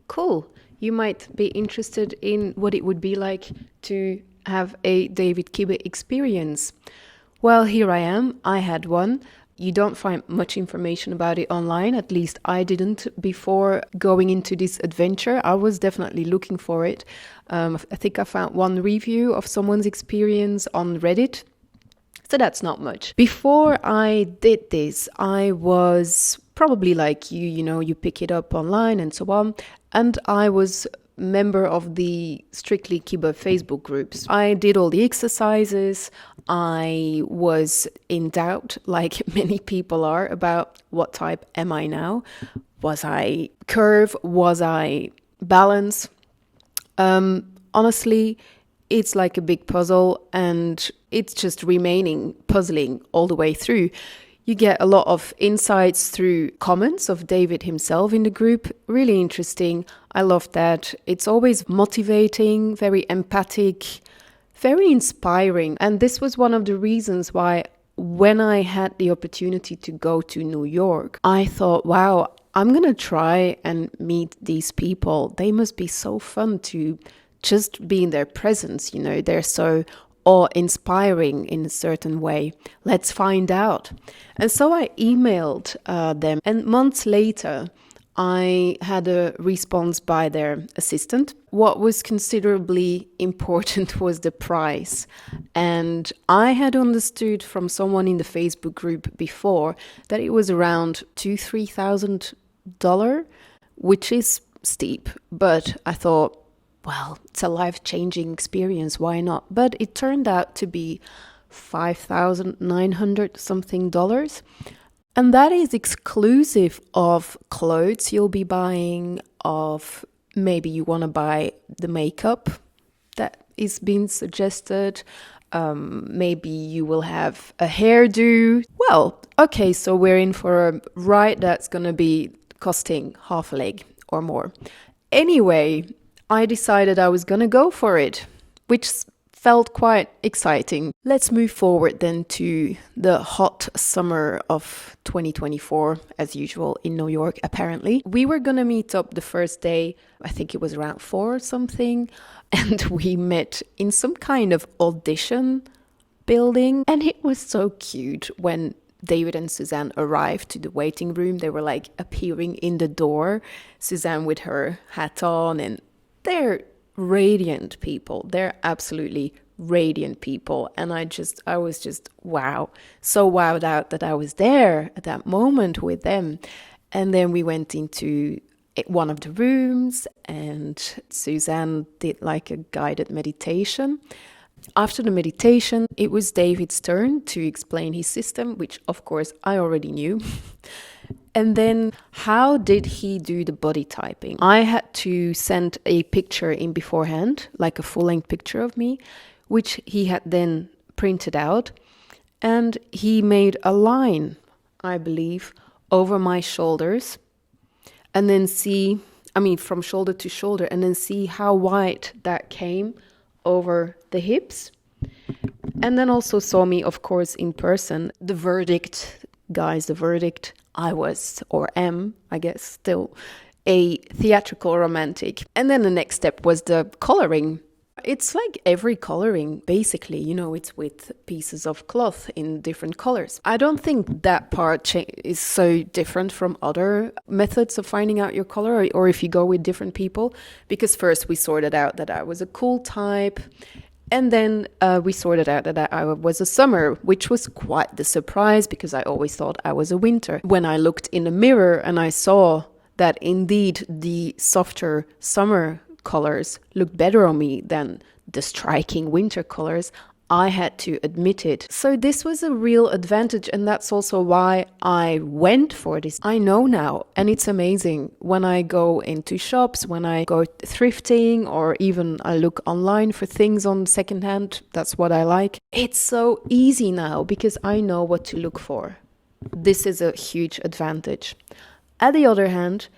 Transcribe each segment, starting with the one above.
Cool. You might be interested in what it would be like to have a David Kibbe experience. Well, here I am. I had one. You don't find much information about it online, at least I didn't before going into this adventure. I was definitely looking for it. I think I found one review of someone's experience on Reddit. So that's not much. Before I did this, I was probably like you pick it up online and so on. And I was member of the Strictly Kibbe Facebook groups. I did all the exercises. I was in doubt, like many people are, about what type am I now? Was I curve? Was I balance? Honestly, it's like a big puzzle and it's just remaining puzzling all the way through. You get a lot of insights through comments of David himself in the group. Really interesting. I love that. It's always motivating, very empathic, very inspiring. And this was one of the reasons why when I had the opportunity to go to New York, I thought, wow, I'm going to try and meet these people. They must be so fun to just be in their presence. They're so awe-inspiring in a certain way. Let's find out. And so I emailed them, and months later, I had a response by their assistant. What was considerably important was the price. And I had understood from someone in the Facebook group before that it was around $2,000-3,000, which is steep. But I thought, well, it's a life-changing experience, why not? But it turned out to be $5,900 something dollars. And that is exclusive of clothes you'll be buying, of maybe you want to buy the makeup that is being suggested. Maybe you will have a hairdo. Well, okay, so we're in for a ride that's going to be costing half a leg or more. Anyway, I decided I was going to go for it, which felt quite exciting. Let's move forward then to the hot summer of 2024, as usual, in New York, apparently. We were going to meet up the first day, I think it was around 4 or something, and we met in some kind of audition building. And it was so cute when David and Suzanne arrived to the waiting room. They were like appearing in the door, Suzanne with her hat on, and they're radiant people. They're absolutely radiant people. And I was just, wow, so wowed out that I was there at that moment with them. And then we went into one of the rooms and Suzanne did like a guided meditation. After the meditation, it was David's turn to explain his system, which of course I already knew. And then how did he do the body typing? I had to send a picture in beforehand, like a full-length picture of me, which he had then printed out. And he made a line, I believe, over my shoulders. And then from shoulder to shoulder, and then see how wide that came over the hips. And then also saw me, of course, in person. The verdict, guys, I was, or am, I guess, still a theatrical romantic. And then the next step was the coloring. It's like every coloring, basically, it's with pieces of cloth in different colors. I don't think that part is so different from other methods of finding out your color, or if you go with different people, because first we sorted out that I was a cool type. And then we sorted out that I was a summer, which was quite the surprise because I always thought I was a winter. When I looked in the mirror and I saw that indeed the softer summer colors looked better on me than the striking winter colors, I had to admit it. So this was a real advantage, and that's also why I went for this. I know now, and it's amazing. When I go into shops, when I go thrifting, or even I look online for things on secondhand, that's what I like. It's so easy now because I know what to look for. This is a huge advantage. On the other hand,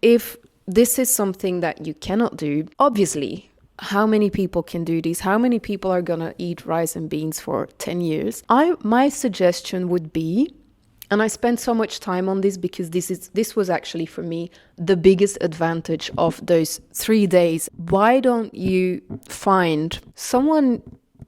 if this is something that you cannot do, obviously, how many people can do this? How many people are gonna eat rice and beans for 10 years? My suggestion would be, And I spent so much time on this because this was actually for me the biggest advantage of those 3 days. Why don't you find someone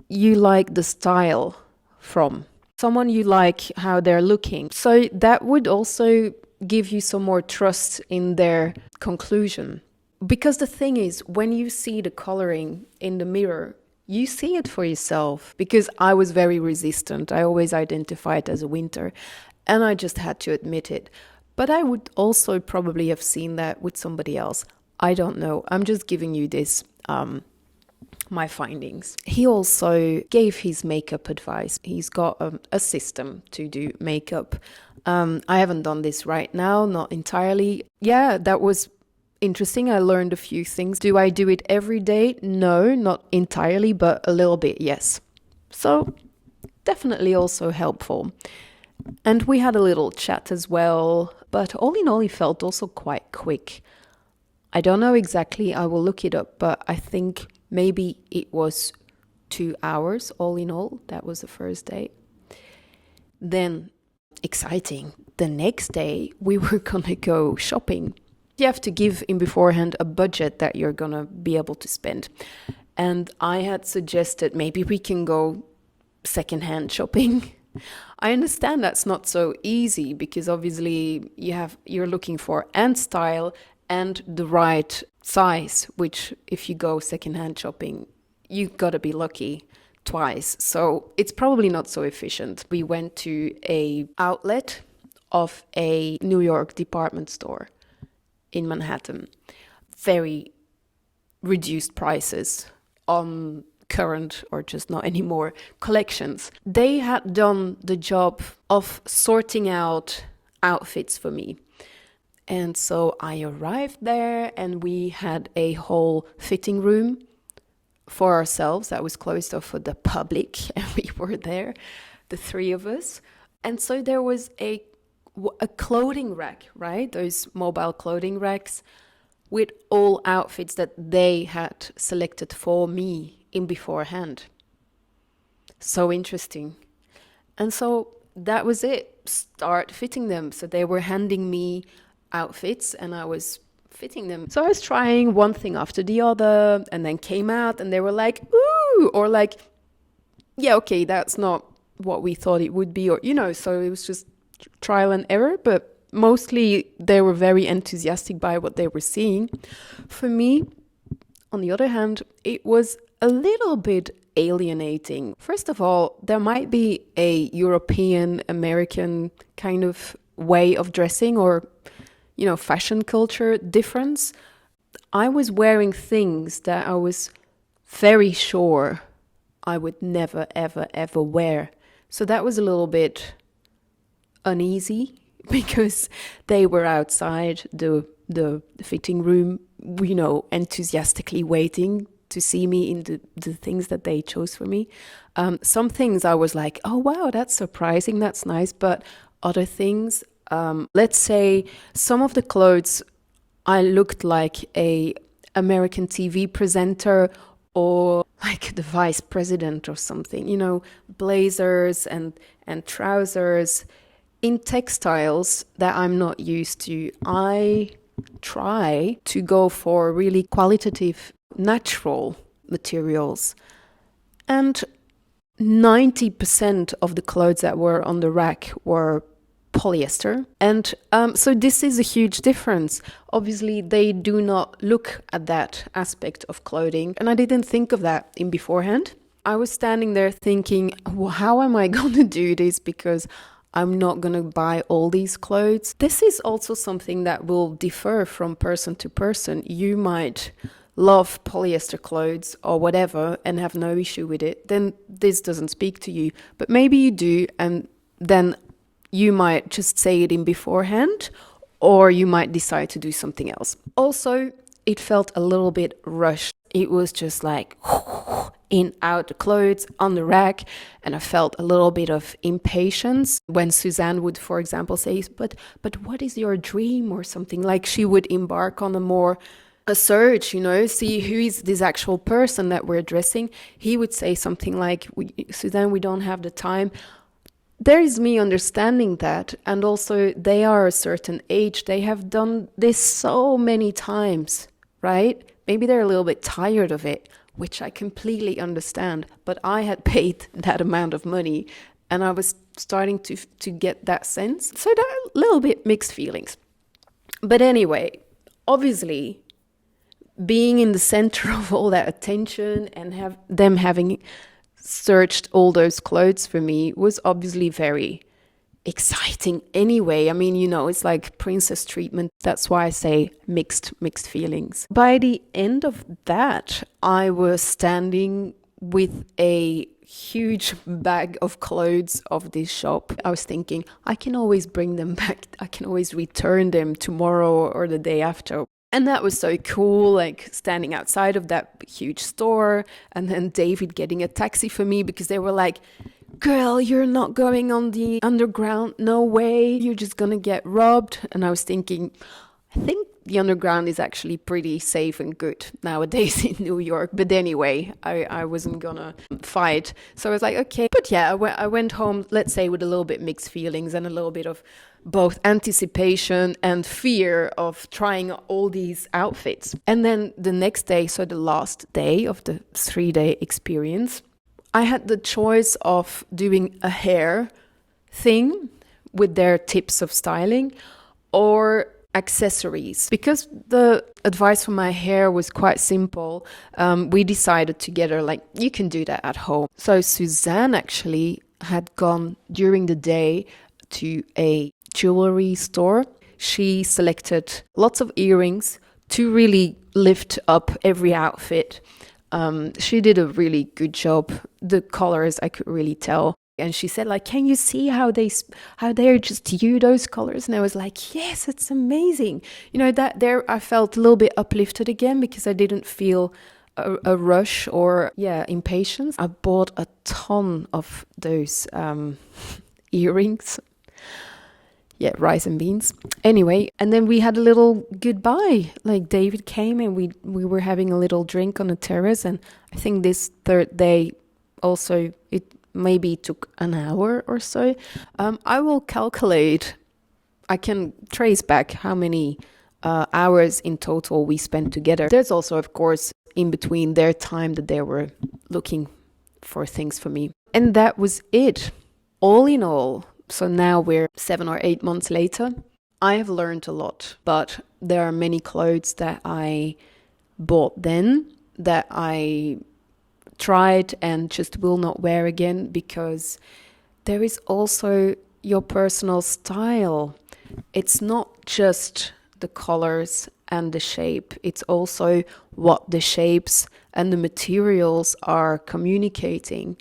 you like the style from? Someone you like how they're looking. So that would also give you some more trust in their conclusion. Because the thing is, when you see the coloring in the mirror, you see it for yourself. Because I was very resistant. I always identify it as a winter. And I just had to admit it. But I would also probably have seen that with somebody else. I don't know. I'm just giving you this, my findings. He also gave his makeup advice. He's got a system to do makeup. I haven't done this right now, not entirely. Yeah, that was interesting. I learned a few things. Do I do it every day? No, not entirely, but a little bit, yes. So definitely also helpful. And we had a little chat as well, but all in all, it felt also quite quick. I don't know exactly, I will look it up, but I think maybe it was 2 hours all in all. That was the first day. Then, exciting, the next day we were gonna go shopping. You have to give in beforehand a budget that you're gonna be able to spend. And I had suggested maybe we can go secondhand shopping. I understand that's not so easy because obviously you're looking for and style and the right size, which if you go secondhand shopping, you gotta be lucky twice. So it's probably not so efficient. We went to a outlet of a New York department store in Manhattan. Very reduced prices on current or just not anymore collections. They had done the job of sorting out outfits for me. And so I arrived there and we had a whole fitting room for ourselves that was closed off for the public, and we were there, the three of us. And so there was a clothing rack, right? Those mobile clothing racks with all outfits that they had selected for me in beforehand. So interesting. And so that was it. Start fitting them. So they were handing me outfits and I was fitting them. So I was trying one thing after the other and then came out and they were like, ooh, or like, yeah, okay, that's not what we thought it would be. Or, so it was just trial and error, but mostly they were very enthusiastic by what they were seeing. For me, on the other hand, it was a little bit alienating. First of all, there might be a European American kind of way of dressing or, fashion culture difference. I was wearing things that I was very sure I would never, ever, ever wear. So that was a little bit uneasy because they were outside the fitting room, enthusiastically waiting to see me in the things that they chose for me. Some things I was like, oh, wow, that's surprising, that's nice. But other things, let's say some of the clothes, I looked like a American TV presenter or like the vice president or something, blazers and trousers in textiles that I'm not used to. I try to go for really qualitative, natural materials. And 90% of the clothes that were on the rack were polyester. And so this is a huge difference. Obviously, they do not look at that aspect of clothing. And I didn't think of that in beforehand. I was standing there thinking, well, how am I going to do this? Because I'm not going to buy all these clothes. This is also something that will differ from person to person. You might love polyester clothes or whatever and have no issue with it. Then this doesn't speak to you. But maybe you do, and then you might just say it in beforehand, or you might decide to do something else. Also, it felt a little bit rushed. It was just like in, out the clothes on the rack, and I felt a little bit of impatience when Suzanne would, for example, say, but what is your dream or something? Like she would embark on a search, see who is this actual person that we're addressing. He would say something like, Suzanne, we don't have the time. there is me understanding that, and also they are a certain age. They have done this so many times, right? Maybe they're a little bit tired of it, which I completely understand. But I had paid that amount of money, and I was starting to get that sense. So there are a little bit mixed feelings. But anyway, obviously, being in the center of all that attention and have them having searched all those clothes for me was obviously very exciting anyway. I mean, it's like princess treatment. That's why I say mixed feelings. By the end of that, I was standing with a huge bag of clothes of this shop. I was thinking, I can always bring them back. I can always return them tomorrow or the day after. And that was so cool, like standing outside of that huge store, and then David getting a taxi for me because they were like, girl, you're not going on the underground. No way. You're just going to get robbed. And I was thinking, I think the underground is actually pretty safe and good nowadays in New York. But anyway, I wasn't going to fight. So I was like, okay. But yeah, I went home, let's say, with a little bit mixed feelings and a little bit of both anticipation and fear of trying all these outfits. And then the next day, so the last day of the 3-day experience, I had the choice of doing a hair thing with their tips of styling or accessories. Because the advice for my hair was quite simple, we decided together, like, you can do that at home. So Suzanne actually had gone during the day to a jewelry store. She selected lots of earrings to really lift up every outfit. She did a really good job. The colors, I could really tell. And she said, like, can you see how they're just those colors? And I was like, yes, it's amazing. That there I felt a little bit uplifted again because I didn't feel a rush or impatience. I bought a ton of those earrings. Yeah, rice and beans. Anyway, and then we had a little goodbye. Like, David came and we were having a little drink on the terrace. And I think this third day also, it maybe took an hour or so. I will calculate. I can trace back how many hours in total we spent together. There's also, of course, in between their time that they were looking for things for me. And that was it. All in all, so now we're 7 or 8 months later. I have learned a lot, but there are many clothes that I bought then that I tried and just will not wear again because there is also your personal style. It's not just the colors and the shape. It's also what the shapes and the materials are communicating.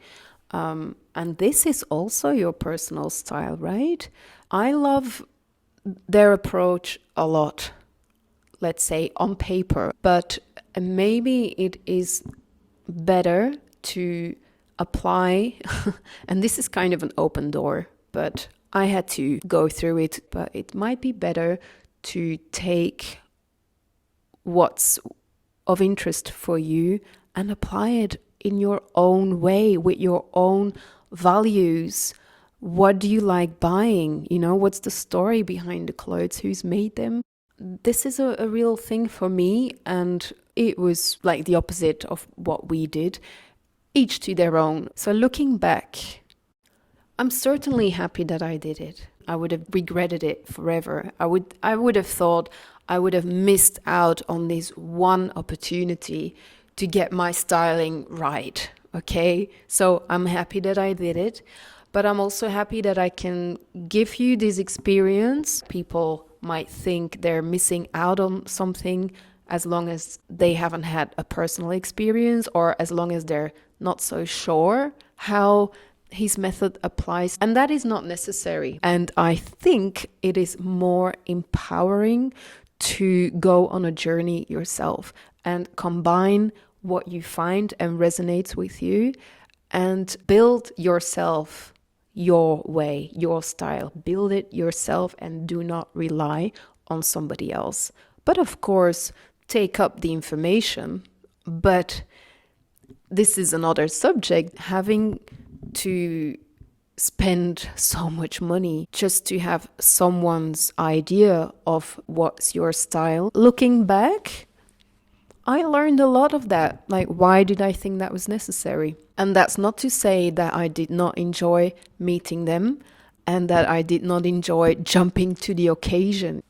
And this is also your personal style, right? I love their approach a lot, let's say on paper, but maybe it is better to apply, and this is kind of an open door, but I had to go through it, but it might be better to take what's of interest for you and apply it in your own way, with your own values. What do you like buying? What's the story behind the clothes? Who's made them? This is a real thing for me, and it was like the opposite of what we did, each to their own. So looking back, I'm certainly happy that I did it. I would have regretted it forever. I would have thought I would have missed out on this one opportunity to get my styling right. Okay, so I'm happy that I did it, but I'm also happy that I can give you this experience. People might think they're missing out on something as long as they haven't had a personal experience, or as long as they're not so sure how his method applies. And that is not necessary. And I think it is more empowering to go on a journey yourself and combine what you find and resonates with you and build yourself your way, your style. Build it yourself and do not rely on somebody else. But of course, take up the information. But this is another subject. Having to spend so much money just to have someone's idea of what's your style. Looking back, I learned a lot of that. Like, why did I think that was necessary? And that's not to say that I did not enjoy meeting them and that I did not enjoy jumping to the occasion,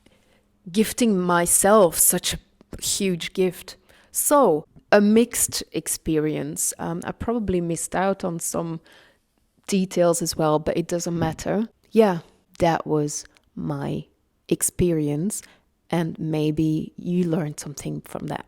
gifting myself such a huge gift. So, a mixed experience. I probably missed out on some details as well, but it doesn't matter. Yeah, that was my experience, and maybe you learned something from that.